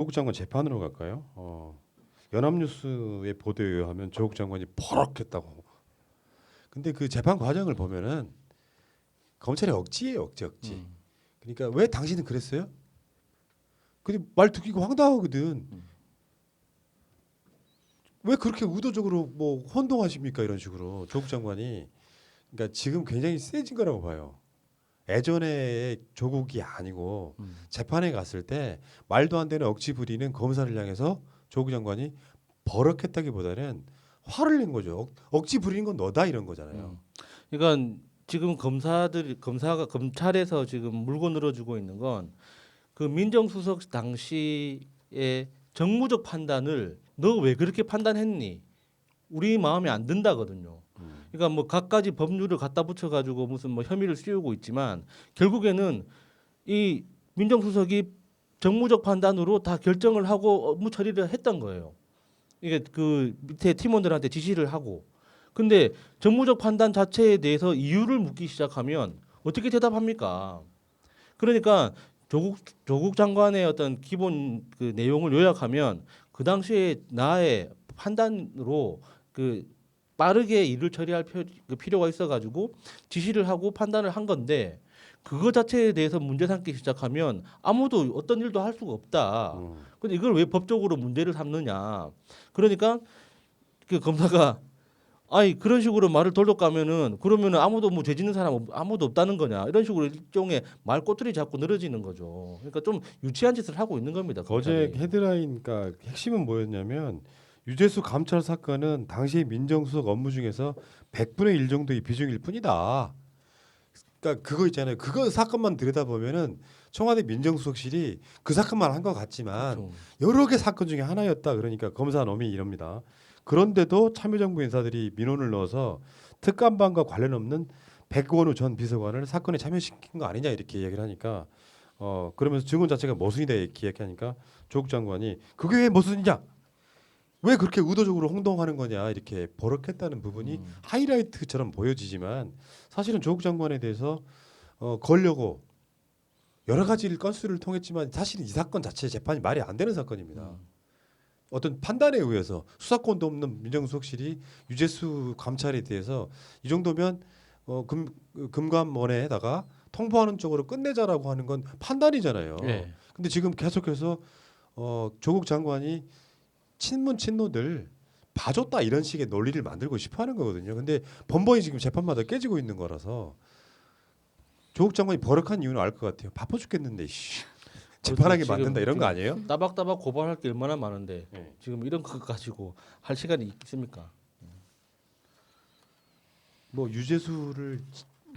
조국 장관 재판으로 갈까요? 연합뉴스의 보도에 의하면 조국 장관이 버럭했다고. 근데 그 재판 과정을 보면은 검찰의 억지예요, 억지. 음, 그러니까 왜 당신은 그랬어요? 근데 말 듣기가 황당하거든. 음. 왜 그렇게 의도적으로 뭐 혼동하십니까? 이런 식으로 조국 장관이. 그러니까 지금 굉장히 세진 거라고 봐요. 예전에 조국이 아니고 재판에 갔을 때 말도 안 되는 억지 부리는 검사를 향해서 조국 장관이 버럭했다기보다는 화를 낸 거죠. 억지 부리는 건 너다 이런 거잖아요. 음. 그러니까 지금 검사가 검찰에서 지금 물고 늘어주고 있는 건 그 민정수석 당시의 정무적 판단을 너 왜 그렇게 판단했니? 우리 마음에 안 든다거든요. 그러니까 뭐 갖가지 법률을 갖다 붙여가지고 무슨 뭐 혐의를 씌우고 있지만 결국에는 이 민정수석이 정무적 판단으로 다 결정을 하고 업무 처리를 했던 거예요. 이게 그 밑에 팀원들한테 지시를 하고. 근데 정무적 판단 자체에 대해서 이유를 묻기 시작하면 어떻게 대답합니까? 그러니까 조국 장관의 어떤 기본 그 내용을 요약하면 그 당시에 나의 판단으로 그 빠르게 일을 처리할 그 필요가 있어가지고 지시를 하고 판단을 한 건데 그거 자체에 대해서 문제 삼기 시작하면 아무도 어떤 일도 할 수가 없다. 음. 근데 이걸 왜 법적으로 문제를 삼느냐? 그러니까 그 검사가 아니 그런 식으로 말을 돌려 가면은 그러면은 아무도 뭐 죄 짓는 사람 아무도 없다는 거냐 이런 식으로 일종의 말 꼬투리 잡고 늘어지는 거죠. 그러니까 좀 유치한 짓을 하고 있는 겁니다. 어제 검찰이. 헤드라인, 그러니까 핵심은 뭐였냐면 유재수 감찰 사건은 당시 민정수석 업무 중에서 100분의 1 정도의 비중일 뿐이다. 그러니까 그거 있잖아요. 그거 사건만 들여다보면은 청와대 민정수석실이 그 사건만 한 것 같지만 그렇죠. 여러 개 사건 중에 하나였다. 그러니까 검사 놈이 이럽니다. 그런데도 참여정부 인사들이 민원을 넣어서 특감반과 관련 없는 백원우 전 비서관을 사건에 참여시킨 거 아니냐 이렇게 얘기를 하니까 그러면서 증언 자체가 모순이다 이렇게 얘기하니까 조국 장관이 그게 왜 모순이냐? 왜 그렇게 의도적으로 홍동하는 거냐 이렇게 버럭했다는 부분이 하이라이트처럼 보여지지만 사실은 조국 장관에 대해서 걸려고 여러 가지 건수를 통했지만 사실 이 사건 자체 재판이 말이 안 되는 사건입니다. 어떤 판단에 의해서 수사권도 없는 민정수석실이 유재수 감찰에 대해서 이 정도면 금감원에다가 통보하는 쪽으로 끝내자라고 하는 건 판단이잖아요. 예. 근데 지금 계속해서 조국 장관이 친문 친노들 봐줬다 이런 식의 논리를 만들고 싶어하는 거거든요. 근데 번번이 지금 재판마다 깨지고 있는 거라서 조국 장관이 버럭한 이유는 알 것 같아요. 바빠 죽겠는데 씨. 재판하게 그렇죠. 만든다 이런 거 아니에요? 따박따박 고발할 게 얼마나 많은데 네. 지금 이런 거 가지고 할 시간이 있습니까? 뭐 유재수를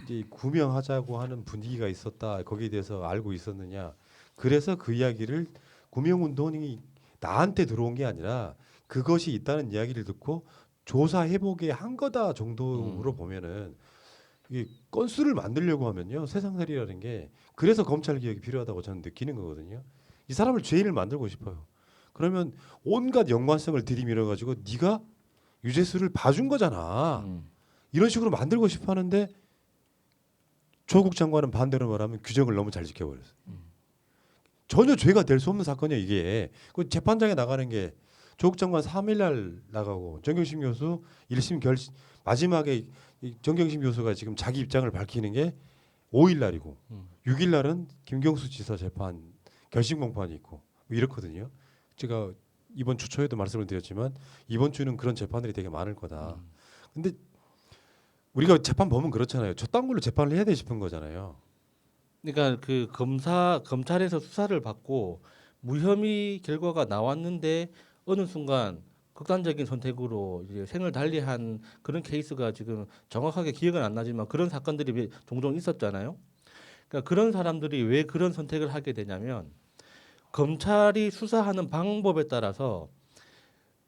이제 구명하자고 하는 분위기가 있었다. 거기에 대해서 알고 있었느냐. 그래서 그 이야기를 구명운동이 나한테 들어온 게 아니라 그것이 있다는 이야기를 듣고 조사해보게 한 거다 정도로 음. 보면은 이게 건수를 만들려고 하면요. 세상살이라는 게 그래서 검찰 개혁이 필요하다고 저는 느끼는 거거든요. 이 사람을 죄인을 만들고 싶어요. 그러면 온갖 연관성을 들이밀어 가지고 네가 유재수를 봐준 거잖아. 음. 이런 식으로 만들고 싶어 하는데 조국 장관은 반대로 말하면 규정을 너무 잘 지켜버렸어요. 전혀 죄가 될 수 없는 사건이야 이게. 그 재판장에 나가는 게 조국 장관 3일 날 나가고 정경심 교수 1심 결 마지막에 이 정경심 교수가 지금 자기 입장을 밝히는 게 5일 날이고 6일 날은 김경수 지사 재판 결심 공판이 있고 뭐 이렇거든요. 제가 이번 주 초에도 말씀을 드렸지만 이번 주는 그런 재판들이 되게 많을 거다. 근데 우리가 재판 보면 그렇잖아요. 저딴 걸로 재판을 해야 돼 싶은 거잖아요. 그러니까 그 검찰에서 수사를 받고 무혐의 결과가 나왔는데 어느 순간 극단적인 선택으로 이제 생을 달리한 그런 케이스가 지금 정확하게 기억은 안 나지만 그런 사건들이 종종 있었잖아요. 그러니까 그런 사람들이 왜 그런 선택을 하게 되냐면 검찰이 수사하는 방법에 따라서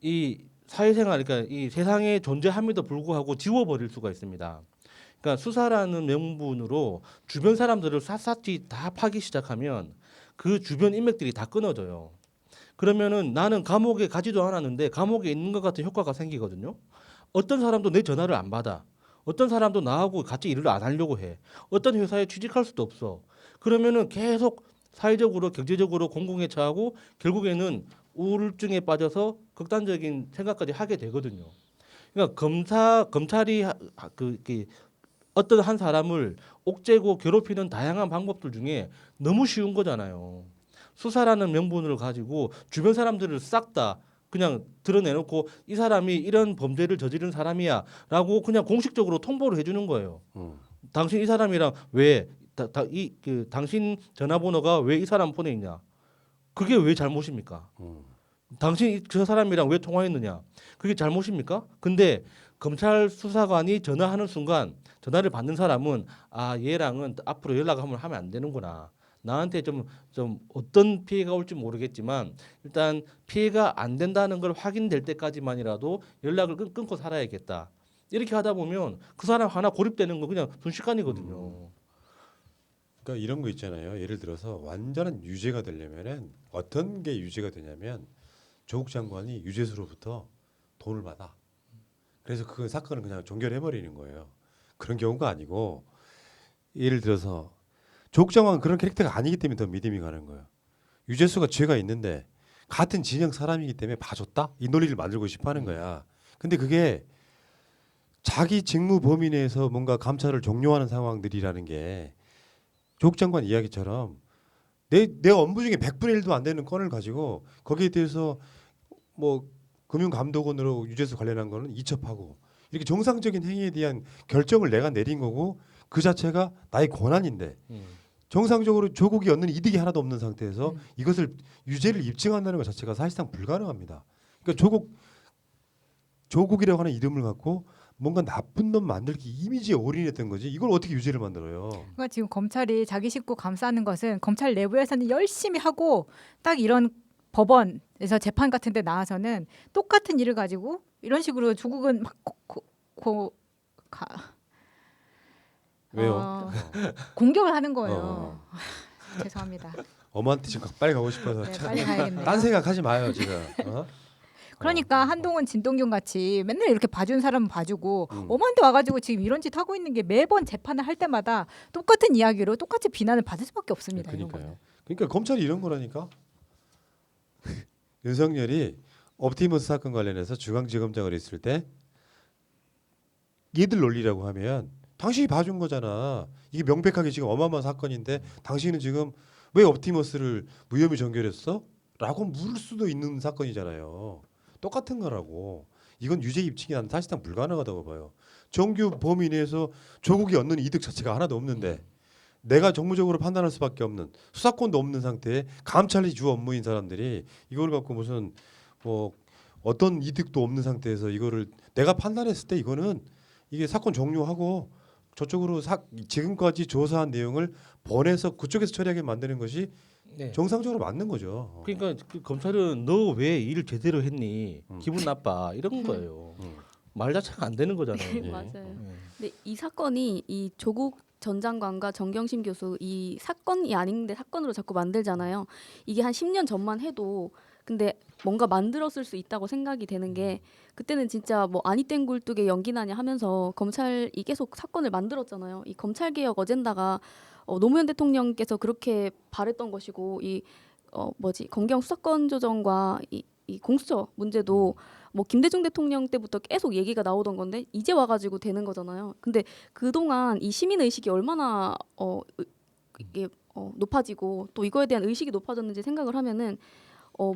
이 사회생활, 그러니까 이 세상에 존재함에도 불구하고 지워버릴 수가 있습니다. 그러니까 수사라는 명분으로 주변 사람들을 샅샅이 다 파기 시작하면 그 주변 인맥들이 다 끊어져요. 그러면은 나는 감옥에 가지도 않았는데 감옥에 있는 것 같은 효과가 생기거든요. 어떤 사람도 내 전화를 안 받아. 어떤 사람도 나하고 같이 일을 안 하려고 해. 어떤 회사에 취직할 수도 없어. 그러면은 계속 사회적으로 경제적으로 공공에 처하고 결국에는 우울증에 빠져서 극단적인 생각까지 하게 되거든요. 그러니까 검찰이 이렇게 어떤 한 사람을 옥죄고 괴롭히는 다양한 방법들 중에 너무 쉬운 거잖아요. 수사라는 명분을 가지고 주변 사람들을 싹 다 그냥 드러내놓고 이 사람이 이런 범죄를 저지른 사람이야라고 그냥 공식적으로 통보를 해주는 거예요. 당신 이 사람이랑 왜 당신 전화번호가 왜 이 사람 폰에 있냐? 그게 왜 잘못입니까? 당신 저 사람이랑 왜 통화했느냐? 그게 잘못입니까? 근데 검찰 수사관이 전화하는 순간 전화를 받는 사람은 아 얘랑은 앞으로 연락하면 하면 안 되는구나. 나한테 좀 어떤 피해가 올지 모르겠지만 일단 피해가 안 된다는 걸 확인될 때까지만이라도 연락을 끊고 살아야겠다. 이렇게 하다 보면 그 사람 하나 고립되는 거 그냥 순식간이거든요. 그러니까 이런 거 있잖아요. 예를 들어서 완전한 유죄가 되려면은 어떤 게 유죄가 되냐면 조국 장관이 유재수로부터 돈을 받아. 그래서 그 사건을 그냥 종결해 버리는 거예요. 그런 경우가 아니고 예를 들어서 조국 장관은 그런 캐릭터가 아니기 때문에 더 믿음이 가는 거예요. 유재수가 죄가 있는데 같은 진영 사람이기 때문에 봐줬다? 이 논리를 만들고 싶어 하는 거야. 근데 그게 자기 직무 범위 내에서 뭔가 감찰을 종료하는 상황들이라는 게 조국 장관 이야기처럼 내 업무 중에 100분의 1도 안 되는 건을 가지고 거기에 대해서 뭐 금융감독원으로 유재수 관련한 거는 이첩하고 이렇게 정상적인 행위에 대한 결정을 내가 내린 거고 그 자체가 나의 권한인데 정상적으로 조국이 얻는 이득이 하나도 없는 상태에서 이것을 유죄를 입증한다는 것 자체가 사실상 불가능합니다. 그러니까 조국이라고 하는 이름을 갖고 뭔가 나쁜 놈 만들기 이미지에 올인했던 거지 이걸 어떻게 유죄를 만들어요? 그러니까 지금 검찰이 자기 식구 감싸는 것은 검찰 내부에서는 열심히 하고 딱 이런 법원에서 재판 같은 데 나와서는 똑같은 일을 가지고 이런 식으로 조국은 막 왜요? 공격을 하는 거예요. 어. 죄송합니다. 엄마한테 지금 빨리 가고 싶어서 네, 참. 빨리 가야겠네요. 딴 생각하지 마요 지금. 어? 그러니까 한동훈, 진동균 같이 맨날 이렇게 봐준 사람은 봐주고 음. 엄한데 와가지고 지금 이런 짓 하고 있는 게 매번 재판을 할 때마다 똑같은 이야기로 똑같이 비난을 받을 수밖에 없습니다. 이런 거는. 그러니까요. 그러니까 검찰이 이런 거라니까. 윤석열이 옵티머스 사건 관련해서 중앙지검장을 있을 때 얘들 논리라고 하면 당신이 봐준 거잖아. 이게 명백하게 지금 어마어마한 사건인데 당신은 지금 왜 옵티머스를 무혐의 전결했어? 라고 물을 수도 있는 사건이잖아요. 똑같은 거라고. 이건 유죄 입증이 난 사실상 불가능하다고 봐요. 정규 범위 내에서 조국이 얻는 이득 자체가 하나도 없는데 내가 정무적으로 판단할 수밖에 없는 수사권도 없는 상태에 감찰이 주 업무인 사람들이 이걸 갖고 무슨 뭐 어떤 이득도 없는 상태에서 이거를 내가 판단했을 때 이거는 이게 사건 종료하고 저쪽으로 지금까지 조사한 내용을 보내서 그쪽에서 처리하게 만드는 것이 네. 정상적으로 맞는 거죠. 그러니까 그 검찰은 너 왜 일을 제대로 했니? 기분 나빠 이런 거예요. 말 자체가 안 되는 거잖아요. 예. 맞아요. 네. 근데 이 사건이 이 조국 전 장관과 정경심 교수 이 사건이 아닌데 사건으로 자꾸 만들잖아요. 이게 한 10년 전만 해도 근데 뭔가 만들었을 수 있다고 생각이 되는 게 그때는 진짜 뭐 아니 땐 굴뚝에 연기 나냐 하면서 검찰이 계속 사건을 만들었잖아요. 이 검찰 개혁 어젠다가 노무현 대통령께서 그렇게 바랬던 것이고 이 검경 수사권 조정과 이 공수처 문제도 뭐 김대중 대통령 때부터 계속 얘기가 나오던 건데 이제 와가지고 되는 거잖아요. 근데 그동안 이 시민 의식이 얼마나 이게 높아지고 또 이거에 대한 의식이 높아졌는지 생각을 하면은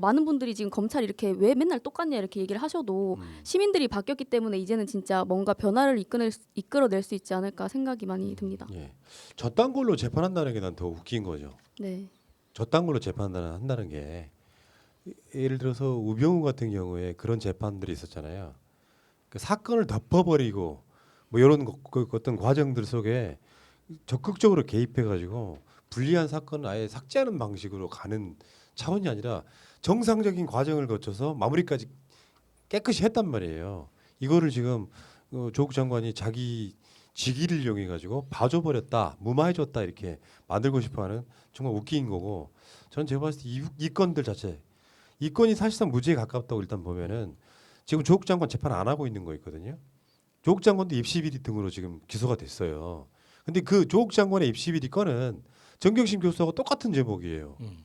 많은 분들이 지금 검찰이 이렇게 왜 맨날 똑같냐 이렇게 얘기를 하셔도 시민들이 바뀌었기 때문에 이제는 진짜 뭔가 변화를 이끌어낼 수 있지 않을까 생각이 많이 듭니다. 예. 저딴 걸로 재판한다는 게 난 더 웃긴 거죠. 네. 저딴 걸로 재판한다는 게 예를 들어서 우병우 같은 경우에 그런 재판들이 있었잖아요. 그 사건을 덮어버리고 뭐 이런 어떤 과정들 속에 적극적으로 개입해가지고 불리한 사건을 아예 삭제하는 방식으로 가는 차원이 아니라 정상적인 과정을 거쳐서 마무리까지 깨끗이 했단 말이에요. 이거를 지금 조국 장관이 자기 직위를 이용해 가지고 봐줘버렸다, 무마해줬다 이렇게 만들고 싶어하는 정말 웃긴 거고 저는 제가 봤을 때 이 건들 자체 이 건이 사실상 무죄에 가깝다고 일단 보면은 지금 조국 장관 재판 안 하고 있는 거 있거든요. 조국 장관도 입시 비리 등으로 지금 기소가 됐어요. 근데 그 조국 장관의 입시 비리 건은 정경심 교수하고 똑같은 제목이에요. 음.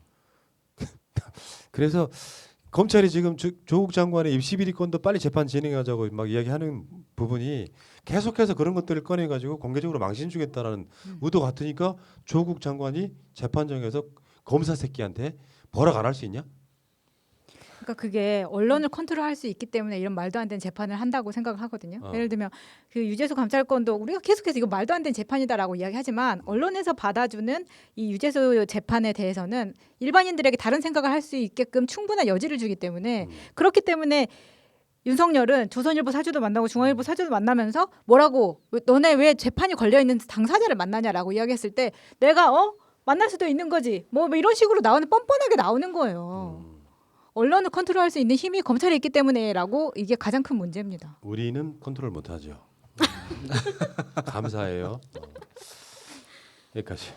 그래서 검찰이 지금 조국 장관의 입시 비리건도 빨리 재판 진행하자고 막 이야기하는 부분이 계속해서 그런 것들을 꺼내가지고 공개적으로 망신 주겠다라는 의도 같으니까 조국 장관이 재판정에서 검사 새끼한테 뭐라 안 할 수 있냐? 그러니까 그게 언론을 컨트롤할 수 있기 때문에 이런 말도 안 되는 재판을 한다고 생각을 하거든요. 예를 들면 그 유재수 감찰권도 우리가 계속해서 이거 말도 안 되는 재판이다라고 이야기하지만 언론에서 받아주는 이 유재수 재판에 대해서는 일반인들에게 다른 생각을 할 수 있게끔 충분한 여지를 주기 때문에 그렇기 때문에 윤석열은 조선일보 사주도 만나고 중앙일보 사주도 만나면서 뭐라고 너네 왜 재판이 걸려 있는 당사자를 만나냐라고 이야기했을 때 내가 만날 수도 있는 거지 뭐 이런 식으로 나오는 뻔뻔하게 나오는 거예요. 언론을 컨트롤할 수 있는 힘이 검찰에 있기 때문에라고 이게 가장 큰 문제입니다. 우리는 컨트롤 못하죠. 감사해요. 여기까지.